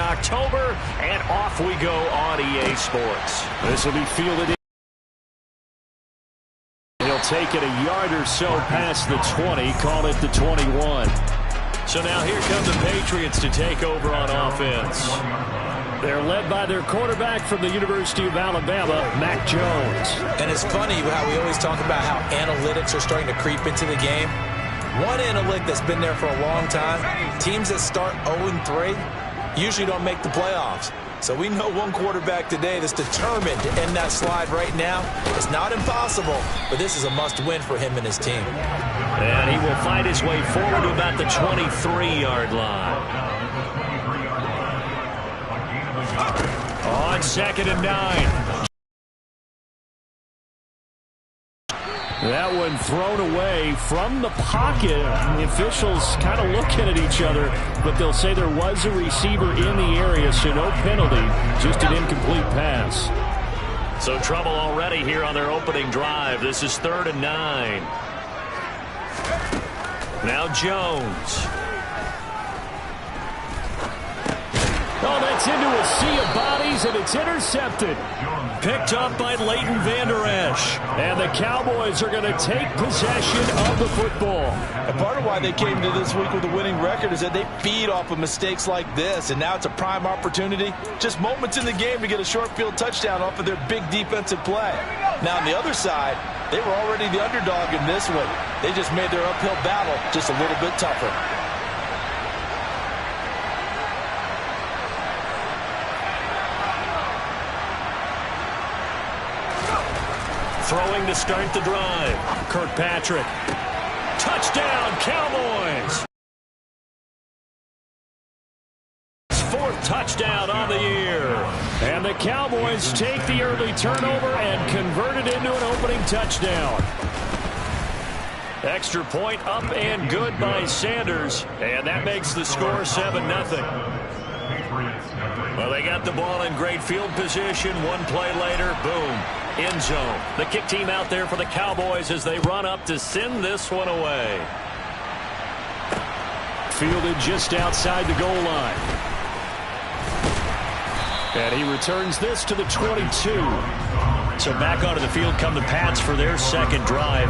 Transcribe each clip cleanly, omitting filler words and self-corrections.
October, and off we go on EA Sports. This will be fielded in. He'll take it a yard or so past the 20, call it the 21. So now here come the Patriots to take over on offense. They're led by their quarterback from the University of Alabama, Mac Jones. And it's funny how we always talk about how analytics are starting to creep into the game. One analytic that's been there for a long time, teams that start 0-3 usually don't make the playoffs. So we know one quarterback today that's determined to end that slide right now. It's not impossible, but this is a must-win for him and his team. And he will fight his way forward to about the 23-yard line. On 2nd and 9. That one thrown away from the pocket. The officials kind of looking at each other, but they'll say there was a receiver in the area, so no penalty, just an incomplete pass. So trouble already here on their opening drive. This is 3rd and 9. Now Jones. Oh, that's into a sea of bodies, and it's intercepted. Picked up by Leighton Vander Esch. And the Cowboys are going to take possession of the football. And part of why they came to this week with a winning record is that they feed off of mistakes like this. And now it's a prime opportunity. Just moments in the game to get a short field touchdown off of their big defensive play. Now on the other side, they were already the underdog in this one. They just made their uphill battle just a little bit tougher. Throwing to start the drive. Kirkpatrick. Touchdown, Cowboys. 4th touchdown on the year. And the Cowboys take the early turnover and convert it into an opening touchdown. Extra point up and good by Sanders. And that makes the score 7-0. Well, they got the ball in great field position. One play later, boom. End zone. The kick team out there for the Cowboys as they run up to send this one away. Fielded just outside the goal line. And he returns this to the 22. So back onto the field come the Pats for their second drive.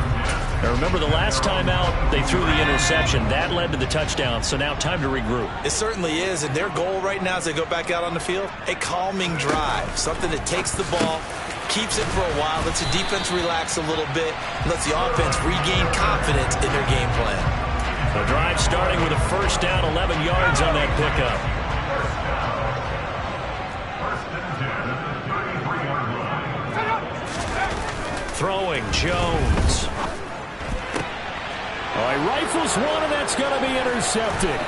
Now remember, the last time out, they threw the interception. That led to the touchdown, so now time to regroup. It certainly is, and their goal right now as they go back out on the field, a calming drive, something that takes the ball, keeps it for a while, lets the defense relax a little bit, lets the offense regain confidence in their game plan. The drive starting with a first down, 11 yards on that pickup. Throwing, Jones. Oh, he rifles one, and that's going to be intercepted.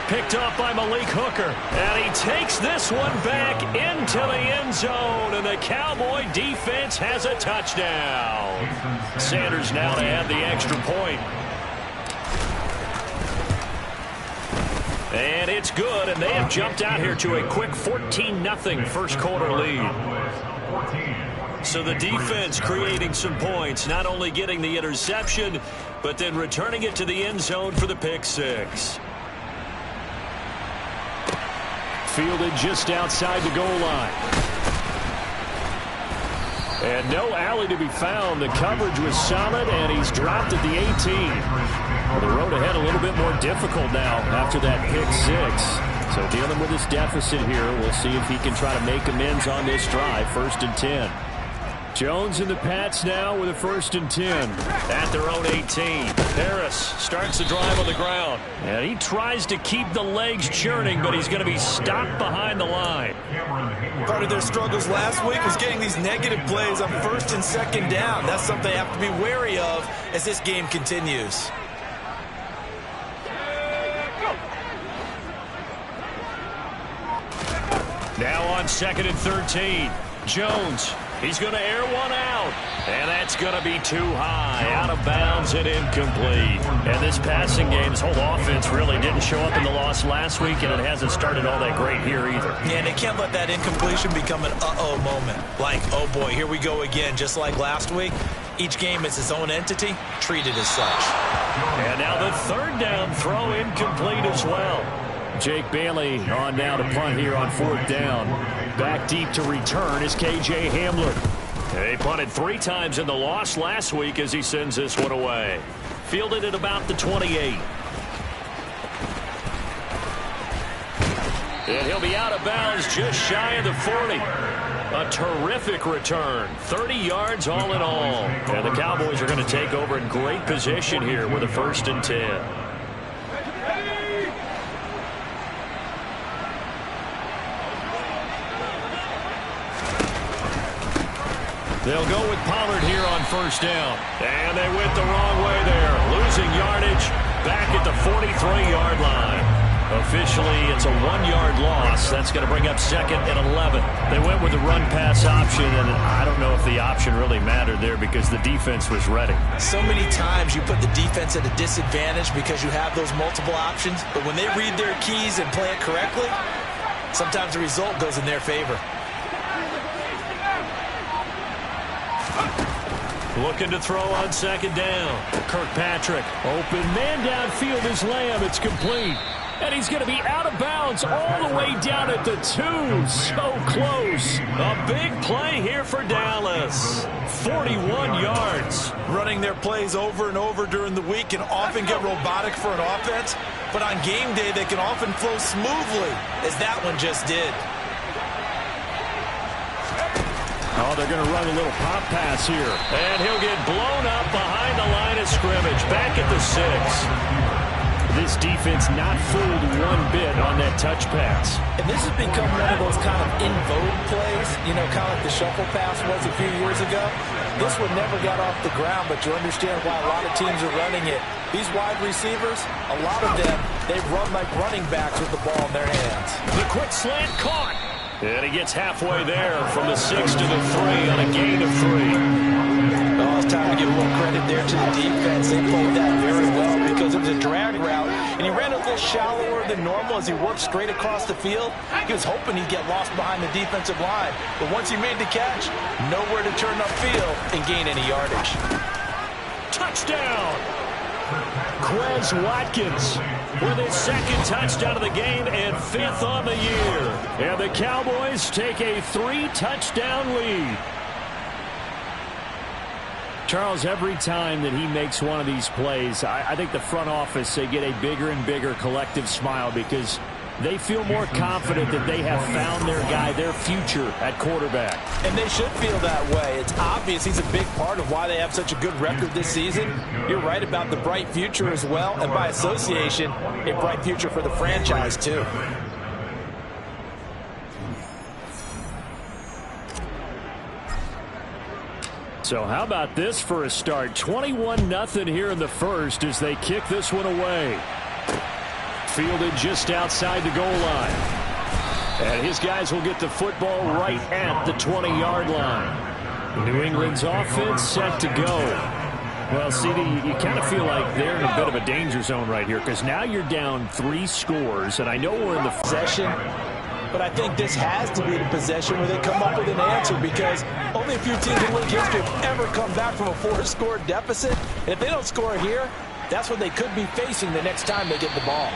Picked off by Malik Hooker. And he takes this one back into the end zone. And the Cowboy defense has a touchdown. Sanders now to add the extra point. And it's good. And they have jumped out here to a quick 14-0 first quarter lead. So the defense creating some points. Not only getting the interception, but then returning it to the end zone for the pick six. Fielded just outside the goal line. And no alley to be found. The coverage was solid, and he's dropped at the 18. Well, the road ahead a little bit more difficult now after that pick six. So dealing with this deficit here, we'll see if he can try to make amends on this drive. 1st and 10. Jones and the Pats now with a 1st and 10 at their own 18. Harris starts the drive on the ground. And he tries to keep the legs churning, but he's going to be stopped behind the line. Part of their struggles last week was getting these negative plays on 1st and 2nd down. That's something they have to be wary of as this game continues. Now on 2nd and 13. Jones. He's going to air one out. And that's going to be too high. Out of bounds and incomplete. And this passing game's whole offense really didn't show up in the loss last week, and it hasn't started all that great here either. Yeah, and they can't let that incompletion become an uh-oh moment. Like, oh boy, here we go again. Just like last week, each game is its own entity, treated as such. And now the 3rd down throw incomplete as well. Jake Bailey on now to punt here on 4th down. Back deep to return is K.J. Hamler. He punted 3 times in the loss last week as he sends this one away. Fielded at about the 28. And he'll be out of bounds just shy of the 40. A terrific return. 30 yards all in all. And the Cowboys are going to take over in great position here with a 1st and 10. They'll go with Pollard here on 1st down. And they went the wrong way there. Losing yardage back at the 43-yard line. Officially, it's a 1-yard loss. That's going to bring up 2nd and 11. They went with the run-pass option, and I don't know if the option really mattered there because the defense was ready. So many times you put the defense at a disadvantage because you have those multiple options, but when they read their keys and play it correctly, sometimes the result goes in their favor. Looking to throw on 2nd down. Kirkpatrick, open man downfield is Lamb. It's complete. And he's going to be out of bounds all the way down at the 2. So close. A big play here for Dallas. 41 yards. Running their plays over and over during the week can often get robotic for an offense, but on game day they can often flow smoothly, as that one just did. Oh, they're going to run a little pop pass here. And he'll get blown up behind the line of scrimmage. Back at the 6. This defense not fooled one bit on that touch pass. And this has become one of those kind of in vogue plays, you know, kind of like the shuffle pass was a few years ago. This one never got off the ground, but you understand why a lot of teams are running it. These wide receivers, a lot of them, they run like running backs with the ball in their hands. The quick slant caught. And he gets halfway there from the 6 to the 3 on a gain of 3. Oh, it's time to give a little credit there to the defense. They played that very well because it was a drag route, and he ran a little shallower than normal as he worked straight across the field. He was hoping he'd get lost behind the defensive line, but once he made the catch, nowhere to turn upfield and gain any yardage. Touchdown! Quez Watkins with his 2nd touchdown of the game and 5th on the year. And the Cowboys take a 3-touchdown lead. Charles, every time that he makes one of these plays, I think the front office, they get a bigger and bigger collective smile because they feel more confident that they have found their guy, their future at quarterback. And they should feel that way. It's obvious he's a big part of why they have such a good record this season. You're right about the bright future as well, and by association, a bright future for the franchise too. So how about this for a start? 21-0 here in the 1st as they kick this one away. Fielded just outside the goal line. And his guys will get the football right at the 20-yard line. New England's offense set to go. Well, CD, you kind of feel like they're in a bit of a danger zone right here because now you're down 3 scores, and I know we're in the possession. But I think this has to be the possession where they come up with an answer because only a few teams in league history have ever come back from a 4-score deficit. And if they don't score here, that's what they could be facing the next time they get the ball.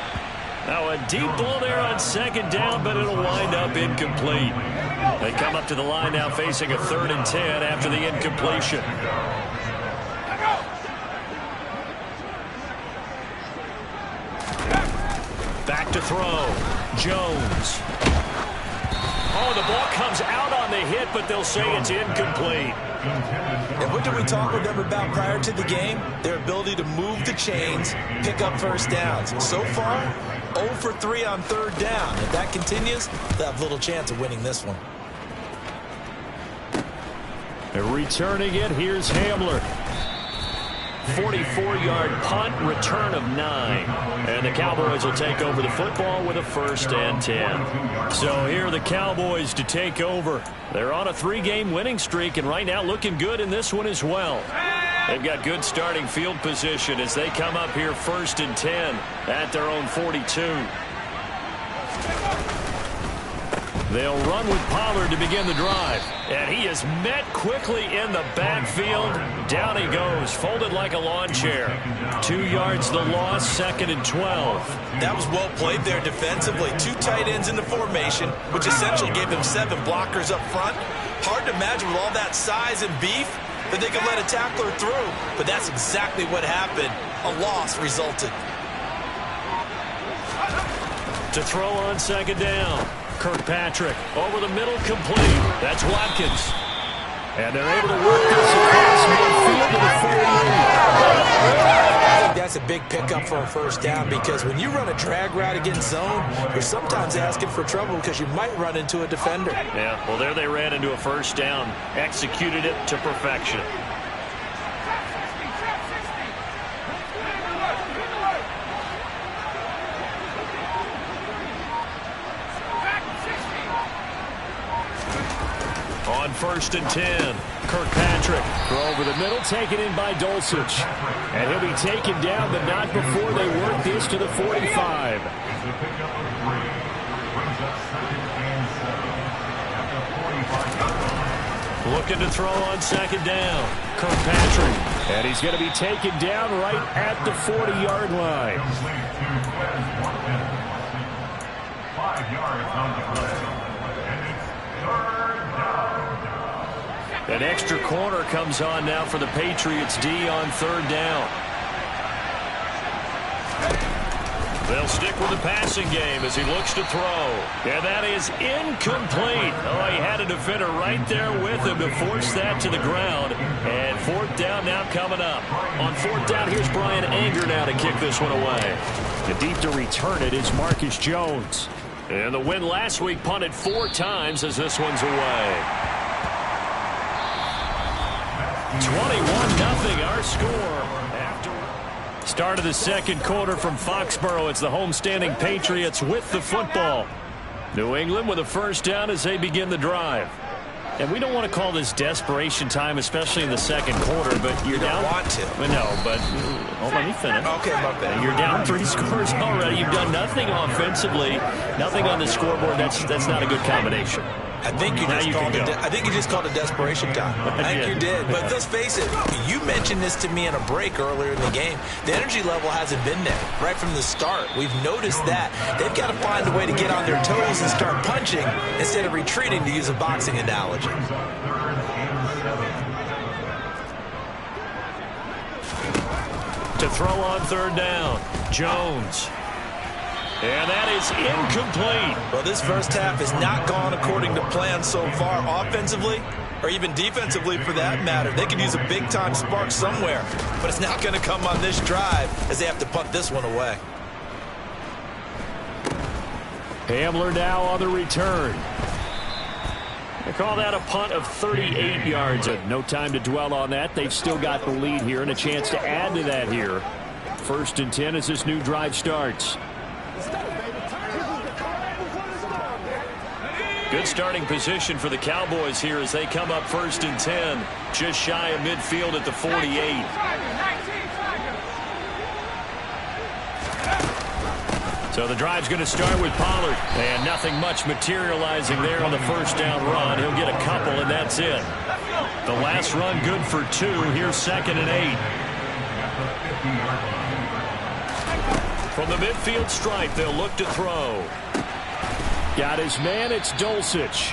Now a deep ball there on 2nd down, but it'll wind up incomplete. They come up to the line now facing a 3rd and 10 after the incompletion. Back to throw. Jones. Oh, the ball comes out on the hit, but they'll say it's incomplete. And what did we talk with them about prior to the game? Their ability to move the chains, pick up 1st downs. So far, 0 for 3 on 3rd down. If that continues, they'll have little chance of winning this one. They're returning it. Here's Hamler. 44-yard punt, return of 9. And the Cowboys will take over the football with a 1st and 10. So here are the Cowboys to take over. They're on a 3-game winning streak, and right now looking good in this one as well. They've got good starting field position as they come up here 1st and 10 at their own 42. They'll run with Pollard to begin the drive. And he is met quickly in the backfield. Down he goes, folded like a lawn chair. 2 yards the loss, 2nd and 12. That was well played there defensively. 2 tight ends in the formation, which essentially gave them 7 blockers up front. Hard to imagine with all that size and beef that they could let a tackler through. But that's exactly what happened. A loss resulted. To throw on 2nd down. Kirkpatrick over the middle, complete. That's Watkins. And they're able to work this across midfield to the 48. I think that's a big pickup for a first down, because when you run a drag route against zone, you're sometimes asking for trouble because you might run into a defender. Yeah, well, there they ran into a first down. Executed it to perfection. On 1st and 10, Kirkpatrick. Throw over the middle, taken in by Dulcich. And he'll be taken down, but not before they work this to the 45. Looking to throw on 2nd down. Kirkpatrick. And he's going to be taken down right at the 40-yard line. 5 yards on the play. An extra corner comes on now for the Patriots D on 3rd down. They'll stick with the passing game as he looks to throw. And that is incomplete. Oh, he had a defender right there with him to force that to the ground. And 4th down now coming up. On 4th down, here's Brian Anger now to kick this one away. The deep to return it is Marcus Jones. And the win last week punted 4 times as this one's away. 21-0 our score. After start of the 2nd quarter from Foxborough, it's the homestanding Patriots with the football. New England with a first down as they begin the drive. And we don't want to call this desperation time, especially in the 2nd quarter, but you're down. You don't want to. No, but let me finish. Okay, my bad. You're down 3 scores already. You've done nothing offensively, nothing on the scoreboard. That's not a good combination. I think you just called it desperation time. I think you did. But let's face it, you mentioned this to me in a break earlier in the game. The energy level hasn't been there right from the start. We've noticed that. They've got to find a way to get on their toes and start punching instead of retreating, to use a boxing analogy. To throw on 3rd down, Jones. And that is incomplete. Well, this first half has not gone according to plan so far offensively, or even defensively for that matter. They could use a big-time spark somewhere, but it's not going to come on this drive as they have to punt this one away. Hamler now on the return. They call that a punt of 38 yards. No time to dwell on that. They've still got the lead here and a chance to add to that here. 1st and 10 as this new drive starts. Good starting position for the Cowboys here as they come up 1st and 10, just shy of midfield at the 48. So the drive's going to start with Pollard, and nothing much materializing there on the first down run. He'll get a couple, and that's it. The last run good for 2. Here's 2nd and 8. From the midfield stripe, they'll look to throw. Got his man, it's Dulcich.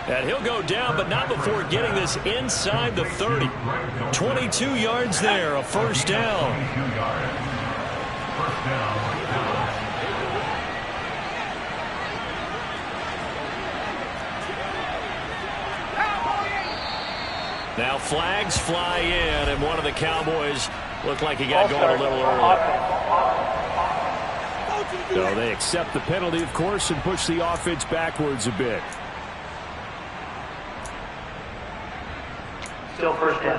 And he'll go down, but not before getting this inside the 30. 22 yards there, a first down. Now flags fly in, and one of the Cowboys looked like he got going a little early. So they accept the penalty, of course, and push the offense backwards a bit. Still first down.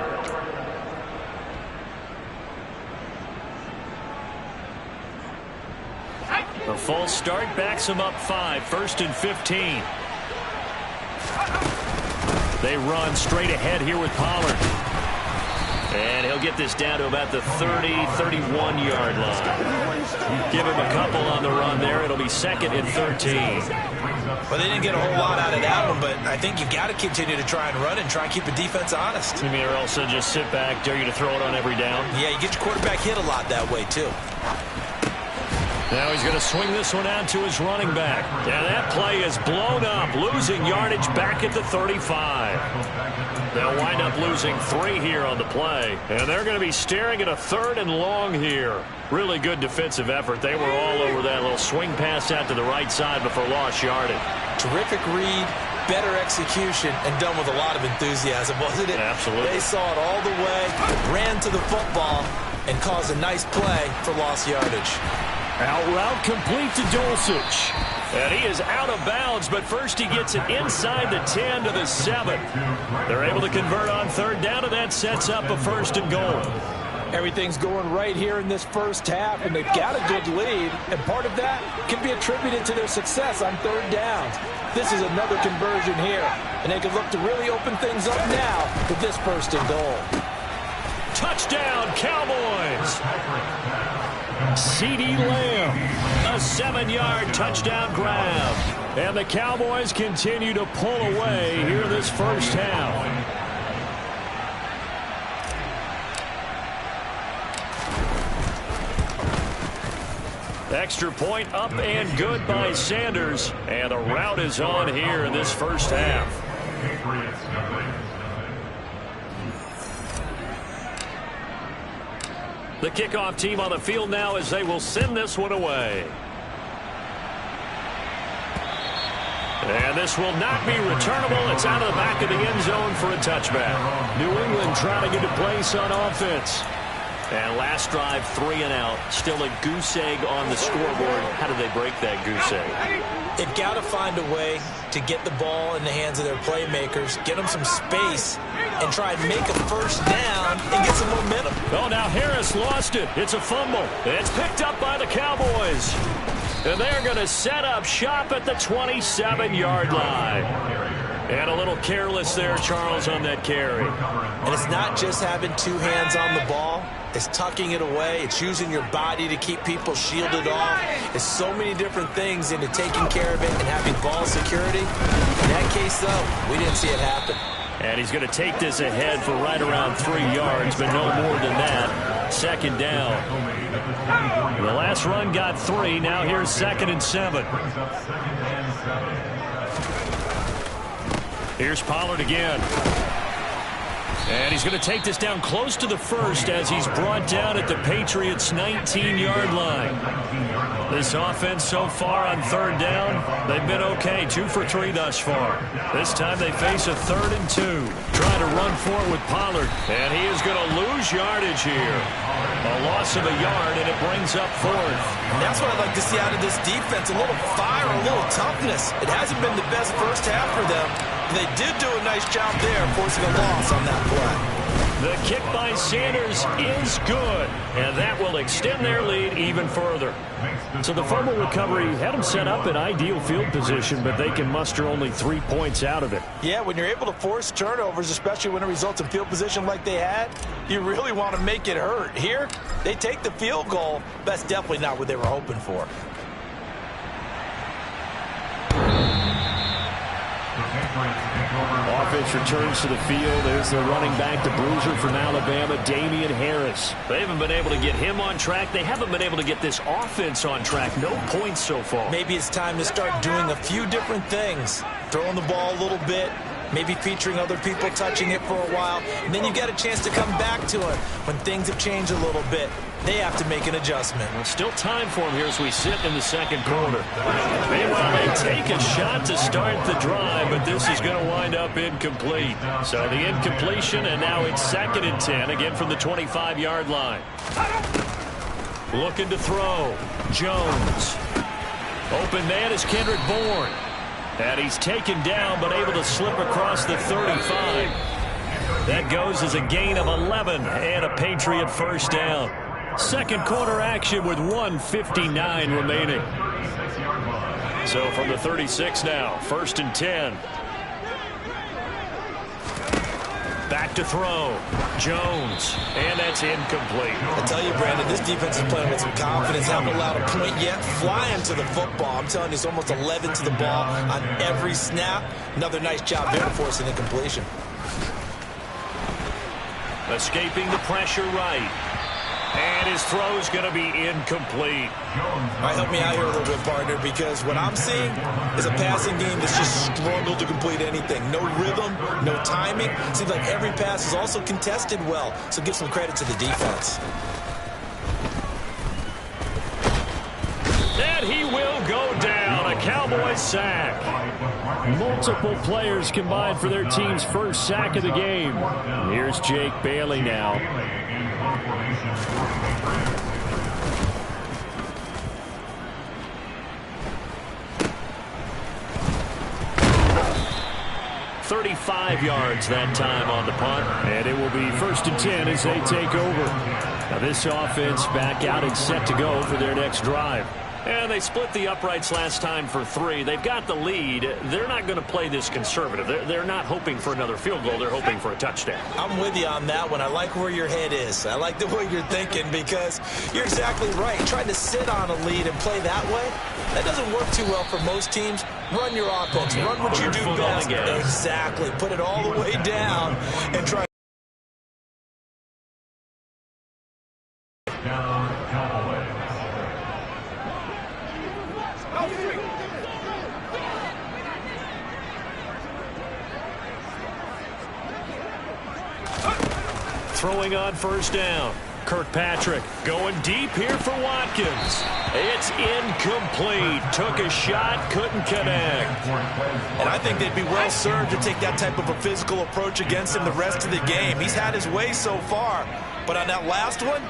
A false start backs him up 5. 1st and 15. They run straight ahead here with Pollard. And he'll get this down to about the 30, 31-yard line. Give him a couple on the run there. It'll be 2nd and 13. Well, they didn't get a whole lot out of that one, but I think you've got to continue to try and run and try and keep the defense honest. You mean, or else just sit back, dare you to throw it on every down? Yeah, you get your quarterback hit a lot that way, too. Now he's going to swing this one out to his running back. And that play is blown up, losing yardage back at the 35. They'll wind up losing 3 here on the play. And they're going to be staring at a 3rd and long here. Really good defensive effort. They were all over that little swing pass out to the right side before lost yardage. Terrific read, better execution, and done with a lot of enthusiasm, wasn't it? Absolutely. They saw it all the way, ran to the football, and caused a nice play for lost yardage. Out route complete to Dulcich. And he is out of bounds, but first he gets it inside the 10 to the 7. They're able to convert on 3rd down, and that sets up a 1st and goal. Everything's going right here in this first half, and they've got a good lead, and part of that can be attributed to their success on 3rd downs. This is another conversion here, and they can look to really open things up now with this 1st and goal. Touchdown, Cowboys! CeeDee Lamb, a 7-yard touchdown grab. And the Cowboys continue to pull away here this first half. Extra point up and good by Sanders. And the route is on here in this first half. The kickoff team on the field now as they will send this one away. And this will not be returnable. It's out of the back of the end zone for a touchback. New England trying to get a place on offense. And last drive, 3 and out. Still a goose egg on the scoreboard. How do they break that goose egg? They've got to find a way to get the ball in the hands of their playmakers, get them some space, and try and make a 1st down and get some momentum. Oh, now Harris lost it. It's a fumble. It's picked up by the Cowboys. And they're going to set up shop at the 27-yard line. And a little careless there, Charles, on that carry. And it's not just having 2 hands on the ball. It's tucking it away. It's using your body to keep people shielded off. It's so many different things into taking care of it and having ball security. In that case, though, we didn't see it happen. And he's going to take this ahead for right around 3 yards, but no more than that. 2nd down. The last run got 3. Now here's 2nd and 7. Here's Pollard again. And he's going to take this down close to the 1st as he's brought down at the Patriots' 19-yard line. This offense so far on 3rd down, they've been okay. 2 for 3 thus far. This time they face a 3rd and 2. Trying to run for it with Pollard. And he is going to lose yardage here. A loss of a yard, and it brings up 4th. And that's what I'd like to see out of this defense. A little fire, a little toughness. It hasn't been the best first half for them. They did do a nice job there, forcing a loss on that play. The kick by Sanders is good, and that will extend their lead even further. So the fumble recovery had them set up in ideal field position, but they can muster only 3 points out of it. Yeah, when you're able to force turnovers, especially when it results in field position like they had, you really want to make it hurt. Here, they take the field goal. That's definitely not what they were hoping for. Offense returns to the field. There's the running back, the bruiser from Alabama, Damian Harris. They haven't been able to get him on track. They haven't been able to get this offense on track. No points so far. Maybe it's time to start doing a few different things. Throwing the ball a little bit, maybe featuring other people touching it for a while, and then you get a chance to come back to it when things have changed a little bit. They have to make an adjustment. Well, still time for him here as we sit in the 2nd quarter. Meanwhile, they take a shot to start the drive, but this is going to wind up incomplete. So the incompletion, and now it's 2nd and 10, again from the 25-yard line. Looking to throw. Jones. Open man is Kendrick Bourne. And he's taken down, but able to slip across the 35. That goes as a gain of 11 and a Patriot 1st down. 2nd quarter action with 1:59 remaining. So from the 36 now, 1st and 10. Back to throw. Jones. And that's incomplete. I tell you, Brandon, this defense is playing with some confidence. Haven't allowed a point yet. Flying to the football. I'm telling you, it's almost 11 to the ball on every snap. Another nice job there to force an incompletion. Escaping the pressure right. And his throw's going to be incomplete. All right, help me out here a little bit, partner, because what I'm seeing is a passing game that's just struggled to complete anything. No rhythm, no timing. Seems like every pass is also contested well, so give some credit to the defense. And he will go down. A Cowboys sack. Multiple players combined for their team's first sack of the game. Here's Jake Bailey now. 35 yards that time on the punt. And it will be 1st and 10 as they take over. Now this offense back out and set to go for their next drive. And they split the uprights last time for 3. They've got the lead. They're not going to play this conservative. They're not hoping for another field goal. They're hoping for a touchdown. I'm with you on that one. I like where your head is. I like the way you're thinking because you're exactly right. Trying to sit on a lead and play that way, that doesn't work too well for most teams. Run your offense. Run what you do best. Exactly. Put it all the way down and try. Throwing on 1st down. Kirkpatrick going deep here for Watkins. It's incomplete. Took a shot, couldn't connect. And I think they'd be well served to take that type of a physical approach against him the rest of the game. He's had his way so far, but on that last one,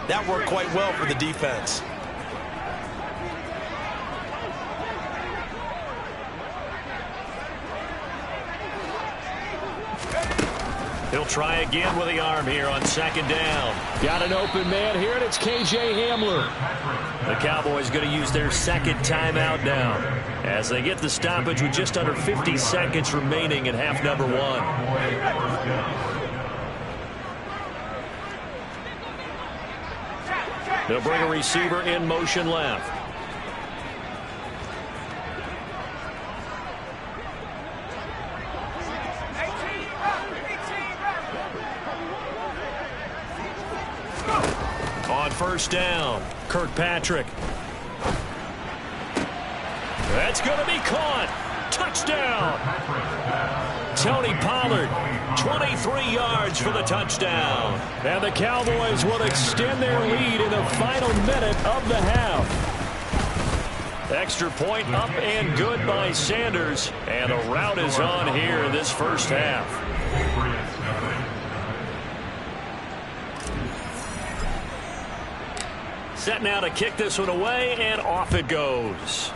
that worked quite well for the defense. He'll try again with the arm here on 2nd down. Got an open man here, and it's K.J. Hamler. The Cowboys going to use their 2nd timeout now as they get the stoppage with just under 50 seconds remaining in half number 1. They'll bring a receiver in motion left. On 1st down, Kirkpatrick. That's going to be caught. Touchdown. Tony Pollard, 23 yards for the touchdown. And the Cowboys will extend their lead in the final minute of the half. Extra point up and good by Sanders. And a rout is on here in this first half. Set now to kick this one away, and off it goes.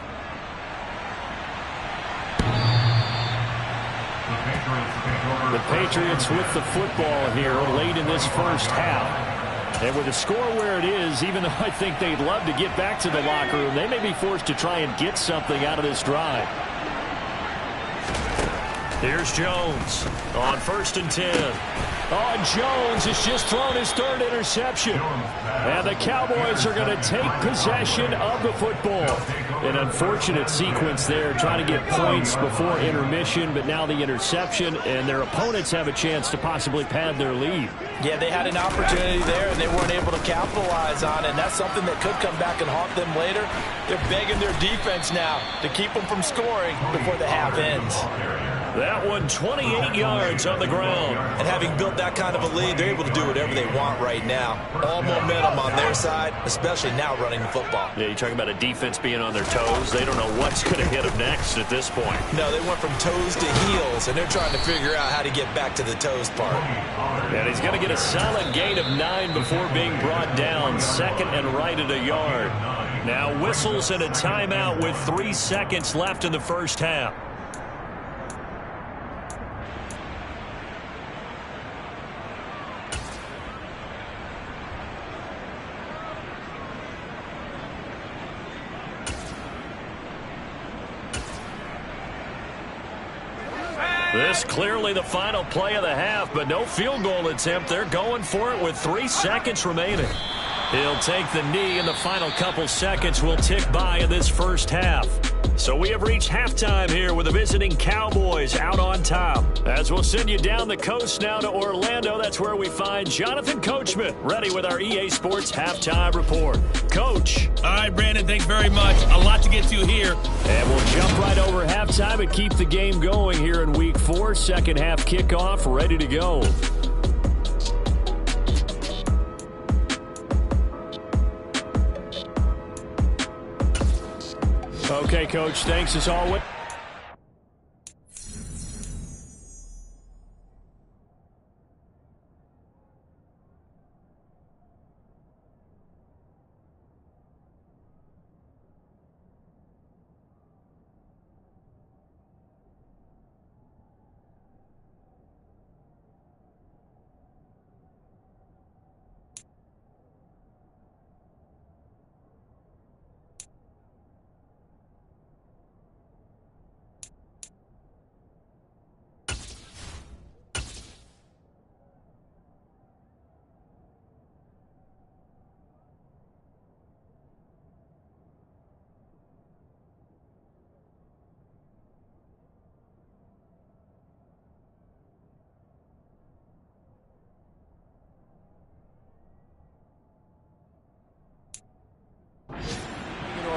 The Patriots with the football here late in this first half. And with the score where it is, even though I think they'd love to get back to the locker room, they may be forced to try and get something out of this drive. Here's Jones on 1st and 10. Oh, Jones has just thrown his 3rd interception. And the Cowboys are going to take possession of the football. An unfortunate sequence there, trying to get points before intermission, but now the interception, and their opponents have a chance to possibly pad their lead. Yeah, they had an opportunity there, and they weren't able to capitalize on it, and that's something that could come back and haunt them later. They're begging their defense now to keep them from scoring before the half ends. That one 28 yards on the ground. And having built that kind of a lead, they're able to do whatever they want right now. All momentum on their side, especially now running the football. Yeah, you're talking about a defense being on their toes. They don't know what's going to hit them next at this point. No, they went from toes to heels, and they're trying to figure out how to get back to the toes part. And he's going to get a solid gain of 9 before being brought down. 2nd and right at a yard. Now whistles and a timeout with 3 seconds left in the first half. This clearly the final play of the half, but no field goal attempt. They're going for it with 3 seconds remaining. He'll take the knee, and the final couple seconds will tick by in this first half. So we have reached halftime here with the visiting Cowboys out on top. As we'll send you down the coast now to Orlando, that's where we find Jonathan Coachman, ready with our EA Sports Halftime Report. Coach. All right, Brandon, thanks very much. A lot to get to here. And we'll jump right over halftime and keep the game going here in Week 4. Second half kickoff, ready to go. Okay, Coach, thanks as always.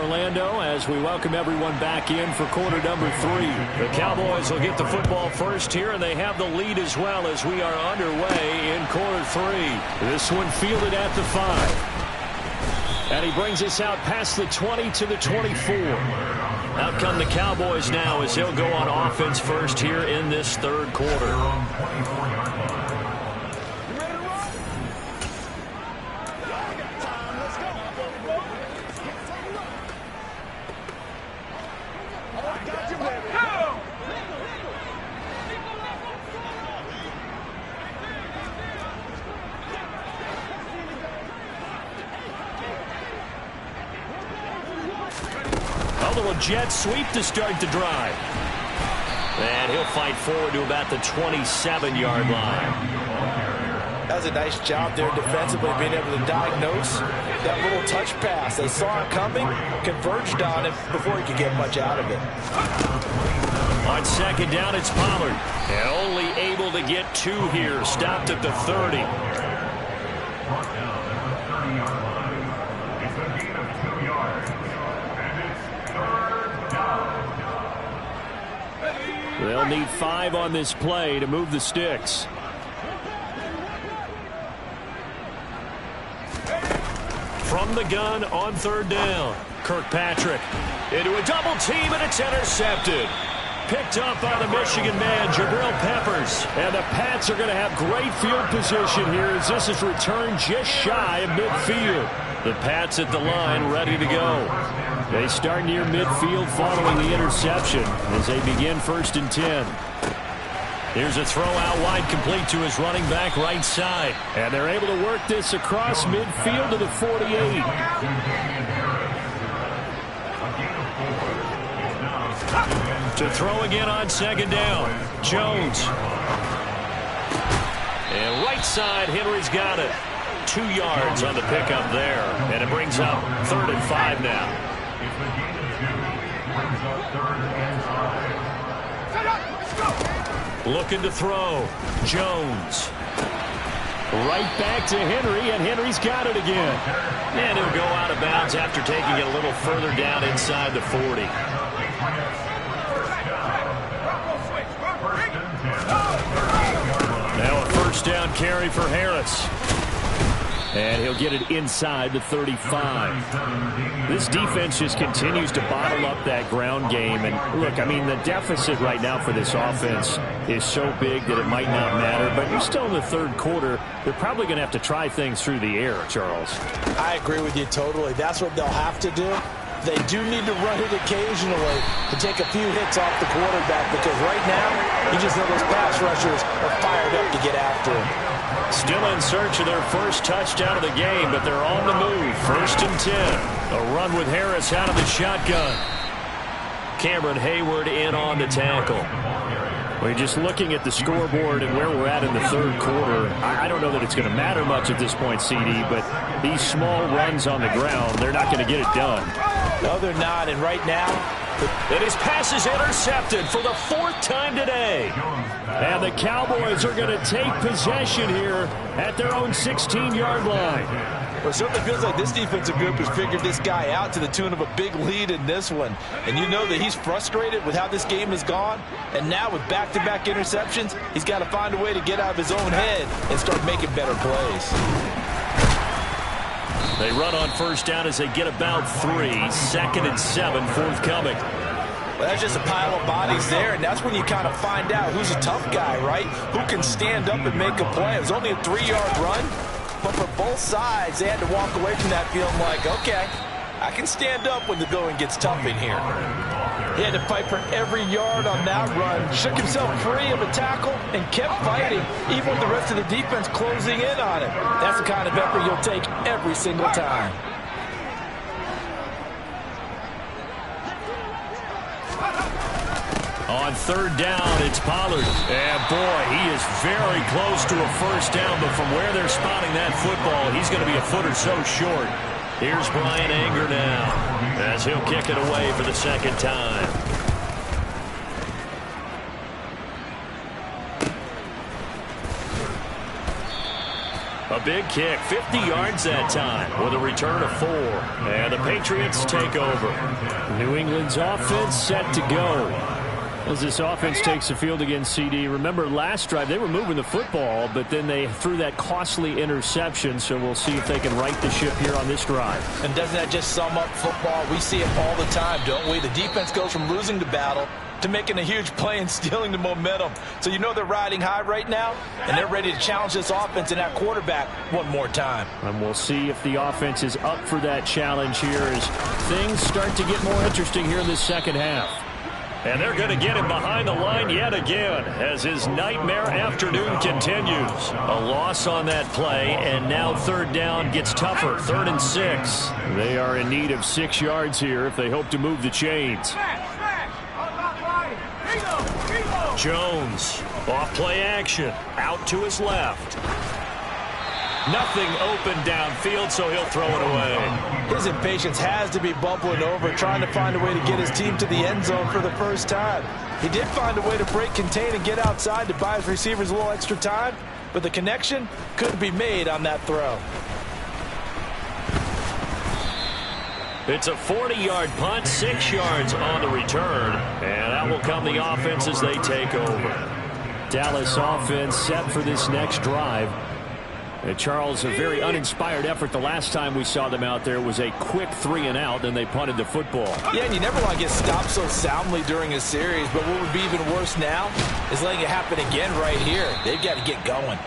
Orlando as we welcome everyone back in for quarter number 3. The Cowboys will get the football first here, and they have the lead as well as we are underway in quarter 3. This one fielded at the 5. And he brings us out past the 20 to the 24. Out come the Cowboys now as they'll go on offense first here in this third quarter. Jet sweep to start the drive. And he'll fight forward to about the 27-yard line. That was a nice job there defensively, being able to diagnose that little touch pass. They saw it coming, converged on it before he could get much out of it. On second down, it's Pollard. And only able to get 2 here. Stopped at the 30. They'll need 5 on this play to move the sticks. From the gun on third down. Kirkpatrick into a double team, and it's intercepted. Picked up by the Michigan man, Jabril Peppers. And the Pats are going to have great field position here as this is returned just shy of midfield. The Pats at the line ready to go. They start near midfield following the interception as they begin 1st and 10. Here's a throw out wide, complete to his running back right side. And they're able to work this across midfield to the 48. To throw again on second down. Jones. And right side, Henry's got it. 2 yards on the pickup there. And it brings up 3rd and 5 now. Looking to throw. Jones. Right back to Henry, and Henry's got it again. And he'll go out of bounds after taking it a little further down inside the 40. Now a 1st down carry for Harris. And he'll get it inside the 35. This defense just continues to bottle up that ground game. And look, I mean, the deficit right now for this offense is so big that it might not matter. But you're still in the third quarter. They're probably going to have to try things through the air, Charles. I agree with you totally. That's what they'll have to do. They do need to run it occasionally to take a few hits off the quarterback, because right now, you just know those pass rushers are fired up to get after him. Still in search of their first touchdown of the game, but they're on the move. 1st and 10. A run with Harris out of the shotgun. Cameron Hayward in on the tackle. Well, you're just looking at the scoreboard and where we're at in the third quarter. I don't know that it's going to matter much at this point, CD, but these small runs on the ground, they're not going to get it done. No, they're not, and right now, and his pass is intercepted for the fourth time today. And the Cowboys are going to take possession here at their own 16-yard line. Well, it certainly feels like this defensive group has figured this guy out to the tune of a big lead in this one. And you know that he's frustrated with how this game has gone. And now with back-to-back interceptions, he's got to find a way to get out of his own head and start making better plays. They run on first down as they get about 3. 2nd and 7 forthcoming. Well, that's just a pile of bodies there, and that's when you kind of find out who's a tough guy, right? Who can stand up and make a play. It was only a 3-yard run, but for both sides, they had to walk away from that feeling like, okay, I can stand up when the going gets tough in here. He had to fight for every yard on that run, shook himself free of a tackle, and kept fighting, even with the rest of the defense closing in on him. That's the kind of effort you'll take every single time. On third down, it's Pollard. And, boy, he is very close to a first down, but from where they're spotting that football, he's going to be a foot or so short. Here's Brian Anger now as he'll kick it away for the second time. A big kick, 50 yards that time with a return of 4. And the Patriots take over. New England's offense set to go. As this offense takes the field against CD, remember last drive they were moving the football, but then they threw that costly interception, so we'll see if they can right the ship here on this drive. And doesn't that just sum up football? We see it all the time, don't we? The defense goes from losing the battle to making a huge play and stealing the momentum. So you know they're riding high right now, and they're ready to challenge this offense and that quarterback one more time. And we'll see if the offense is up for that challenge here as things start to get more interesting here in this second half. And they're going to get him behind the line yet again as his nightmare afternoon continues. A loss on that play, and now third down gets tougher. 3rd and 6. They are in need of 6 yards here if they hope to move the chains. Jones, off play action, out to his left. Nothing open downfield, so he'll throw it away. His impatience has to be bubbling over, trying to find a way to get his team to the end zone for the first time. He did find a way to break contain and get outside to buy his receivers a little extra time, but the connection couldn't be made on that throw. It's a 40-yard punt, 6 yards on the return, and out will come the offense as they take over. Dallas offense set for this next drive. And Charles, a very uninspired effort the last time we saw them out there was a quick 3 and out, and they punted the football. Yeah, and you never want to get stopped so soundly during a series, but what would be even worse now is letting it happen again right here. They've got to get going.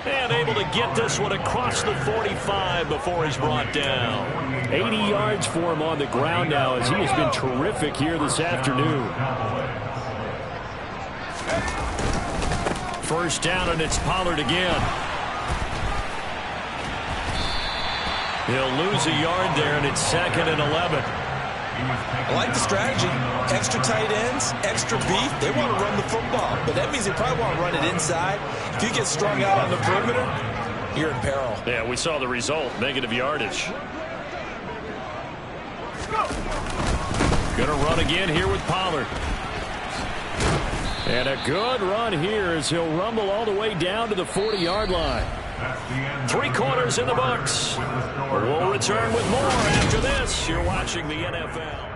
And able to get this one across the 45 before he's brought down. 80 yards for him on the ground now as he has been terrific here this afternoon. First down, and it's Pollard again. He'll lose a yard there, and it's 2nd and 11. I like the strategy. Extra tight ends, extra beef. They want to run the football, but that means they probably want to run it inside. If you get strung out on the perimeter, you're in peril. Yeah, we saw the result, negative yardage. Going to run again here with Pollard. And a good run here as he'll rumble all the way down to the 40-yard line. 3 quarters in the books. We'll return with more after this. You're watching the NFL.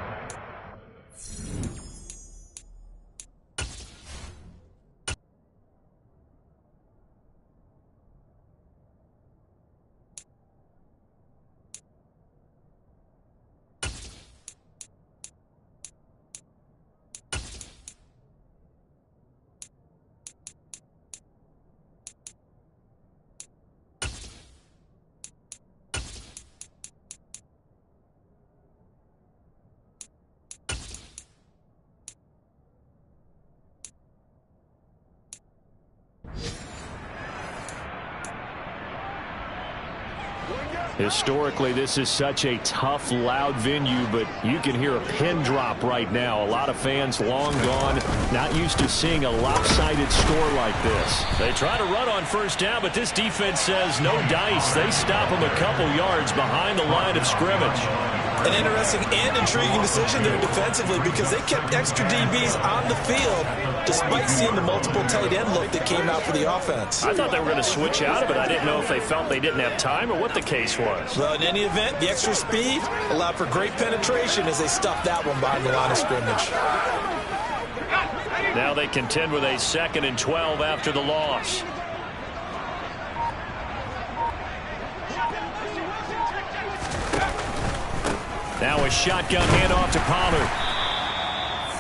Historically, this is such a tough, loud venue, but you can hear a pin drop right now. A lot of fans long gone, not used to seeing a lopsided score like this. They try to run on first down, but this defense says no dice. They stop them a couple yards behind the line of scrimmage. An interesting and intriguing decision there defensively because they kept extra DBs on the field despite seeing the multiple tight end look that came out for the offense. I thought they were going to switch out of it. I didn't know if they felt they didn't have time or what the case was. Well, in any event, the extra speed allowed for great penetration as they stuffed that one behind the line of scrimmage. Now they contend with a 2nd and 12 after the loss. Now a shotgun handoff to Pollard.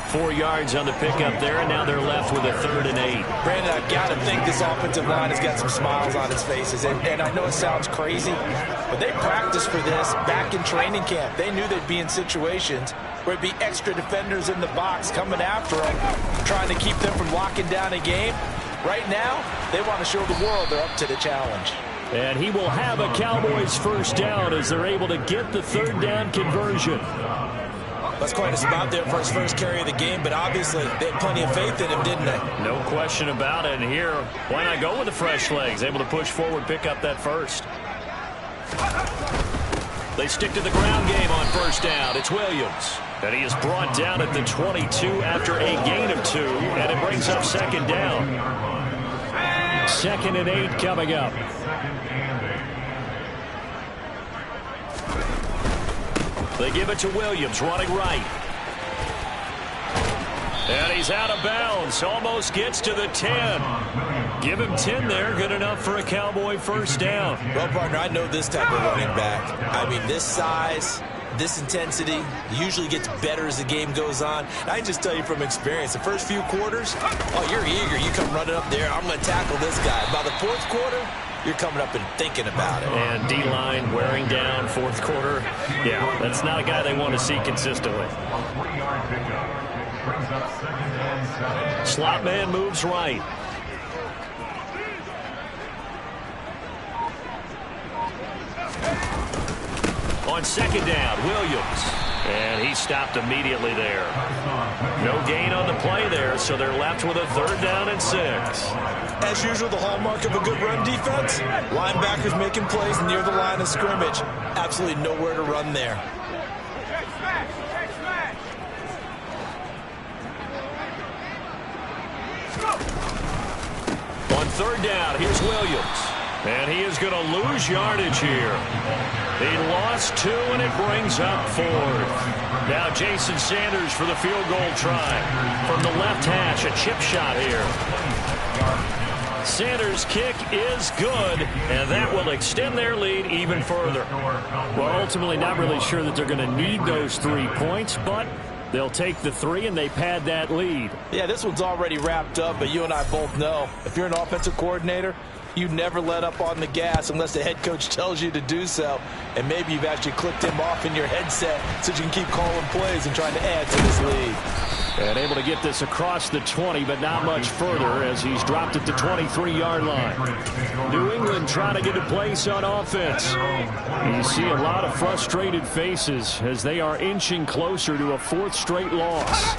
4 yards on the pickup there, and now they're left with a 3rd and 8. Brandon, I've got to think this offensive line has got some smiles on its faces. And I know it sounds crazy, but they practiced for this back in training camp. They knew they'd be in situations where it'd be extra defenders in the box coming after them, trying to keep them from locking down a game. Right now, they want to show the world they're up to the challenge. And he will have a Cowboys first down as they're able to get the 3rd down conversion. That's quite a spot there for his first carry of the game, but obviously they had plenty of faith in him, didn't they? No question about it. And here, why not go with the fresh legs? Able to push forward, pick up that first. They stick to the ground game on first down. It's Williams. And he is brought down at the 22 after a gain of 2, and it brings up 2nd down. 2nd and 8 coming up. They give it to Williams, running right. And he's out of bounds. Almost gets to the 10. Give him 10 there. Good enough for a Cowboy first down. Well, partner, I know this type of running back. I mean, this size, this intensity usually gets better as the game goes on. I can just tell you from experience, the first few quarters, oh, you're eager. You come running up there. I'm going to tackle this guy. By the 4th quarter, you're coming up and thinking about it. And D-line wearing down 4th quarter. Yeah, that's not a guy they want to see consistently. Slot man moves right. On 2nd down, Williams. And he stopped immediately there. No gain on the play there, so they're left with a 3rd down and 6. As usual, the hallmark of a good run defense, linebackers making plays near the line of scrimmage. Absolutely nowhere to run there. On 3rd down, here's Williams. And he is going to lose yardage here. He lost 2, and it brings up 4th. Now Jason Sanders for the field goal try. From the left hash, a chip shot here. Sanders' kick is good, and that will extend their lead even further. Well, ultimately not really sure that they're going to need those 3 points, but they'll take the 3 and they pad that lead. Yeah, this one's already wrapped up, but you and I both know if you're an offensive coordinator, you never let up on the gas unless the head coach tells you to do so. And maybe you've actually clicked him off in your headset so you can keep calling plays and trying to add to this lead. And able to get this across the 20, but not much further as he's dropped at the 23-yard line. New England trying to get a place on offense. You see a lot of frustrated faces as they are inching closer to a 4th straight loss.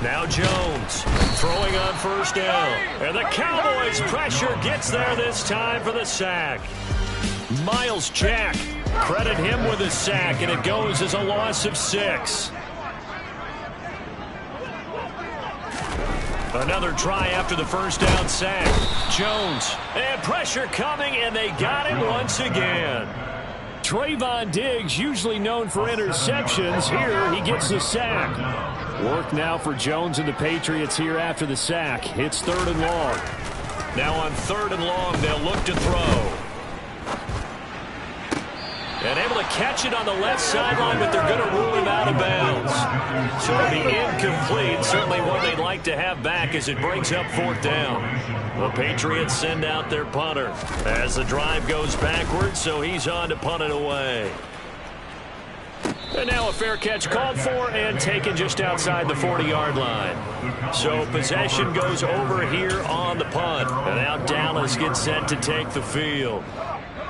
Now Jones throwing on first down. And the Cowboys pressure gets there this time for the sack. Miles Jack, credit him with a sack, and it goes as a loss of 6. Another try after the first down sack. Jones, and pressure coming, and they got him once again. Trayvon Diggs, usually known for interceptions. Here, he gets the sack. Work now for Jones and the Patriots here after the sack. It's 3rd and long. Now on 3rd and long, they'll look to throw. And able to catch it on the left sideline, but they're going to rule him out of bounds. So it'll be incomplete. Certainly one they'd like to have back as it brings up 4th down. The Patriots send out their punter as the drive goes backwards, so he's on to punt it away. And now a fair catch called for and taken just outside the 40-yard line. So possession goes over here on the punt. And now Dallas gets set to take the field.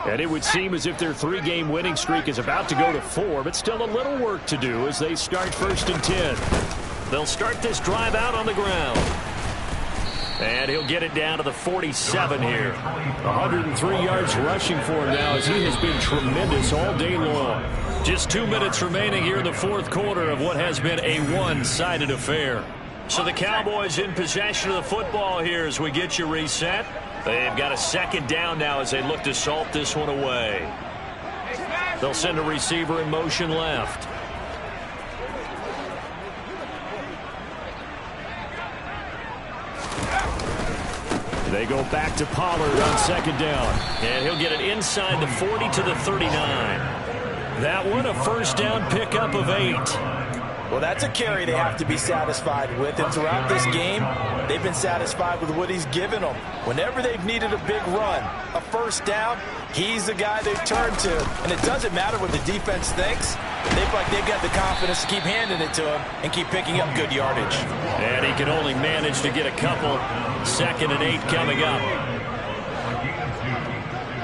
And it would seem as if their 3-game winning streak is about to go to 4, but still a little work to do as they start 1st and 10. They'll start this drive out on the ground. And he'll get it down to the 47 here. 103 yards rushing for him now as he has been tremendous all day long. Just 2 minutes remaining here in the 4th quarter of what has been a one-sided affair. So the Cowboys in possession of the football here as we get you reset. They've got a 2nd down now as they look to salt this one away. They'll send a receiver in motion left. They go back to Pollard on 2nd down. And he'll get it inside the 40 to the 39. That one a 1st down pickup of 8. Well, that's a carry they have to be satisfied with. And throughout this game, they've been satisfied with what he's given them. Whenever they've needed a big run, a 1st down, he's the guy they've turned to. And it doesn't matter what the defense thinks. They feel like they've got the confidence to keep handing it to him and keep picking up good yardage. And he can only manage to get a couple. 2nd and 8 coming up.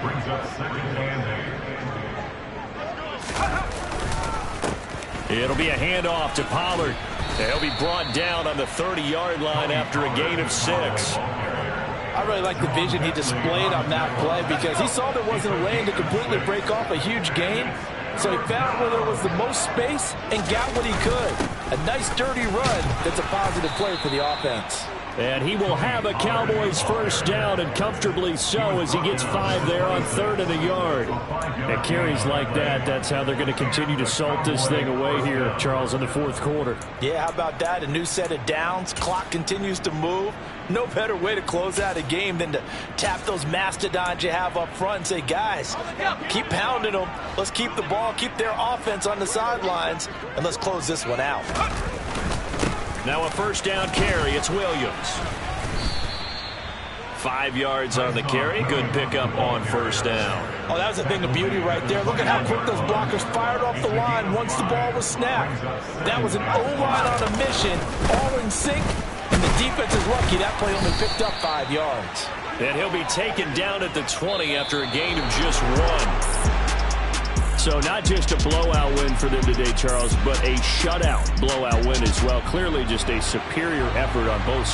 Brings up 2nd and 8. It'll be a handoff to Pollard. He'll be brought down on the 30-yard line after a gain of 6. I really like the vision he displayed on that play because he saw there wasn't a lane to completely break off a huge gain. So he found where there was the most space and got what he could. A nice dirty run that's a positive play for the offense. And he will have a Cowboys 1st down, and comfortably so as he gets 5 there on 3rd and a yard. And carries like that, that's how they're going to continue to salt this thing away here, Charles, in the 4th quarter. Yeah, how about that? A new set of downs. Clock continues to move. No better way to close out a game than to tap those mastodons you have up front and say, guys, keep pounding them. Let's keep the ball, keep their offense on the sidelines, and let's close this one out. Now a 1st down carry. It's Williams. 5 yards on the carry. Good pickup on 1st down. Oh, that was a thing of beauty right there. Look at how quick those blockers fired off the line once the ball was snapped. That was an O-line on a mission, all in sync, and the defense is lucky that play only picked up 5 yards. And he'll be taken down at the 20 after a gain of just 1. So not just a blowout win for them today, Charles, but a shutout blowout win as well. Clearly just a superior effort on both sides.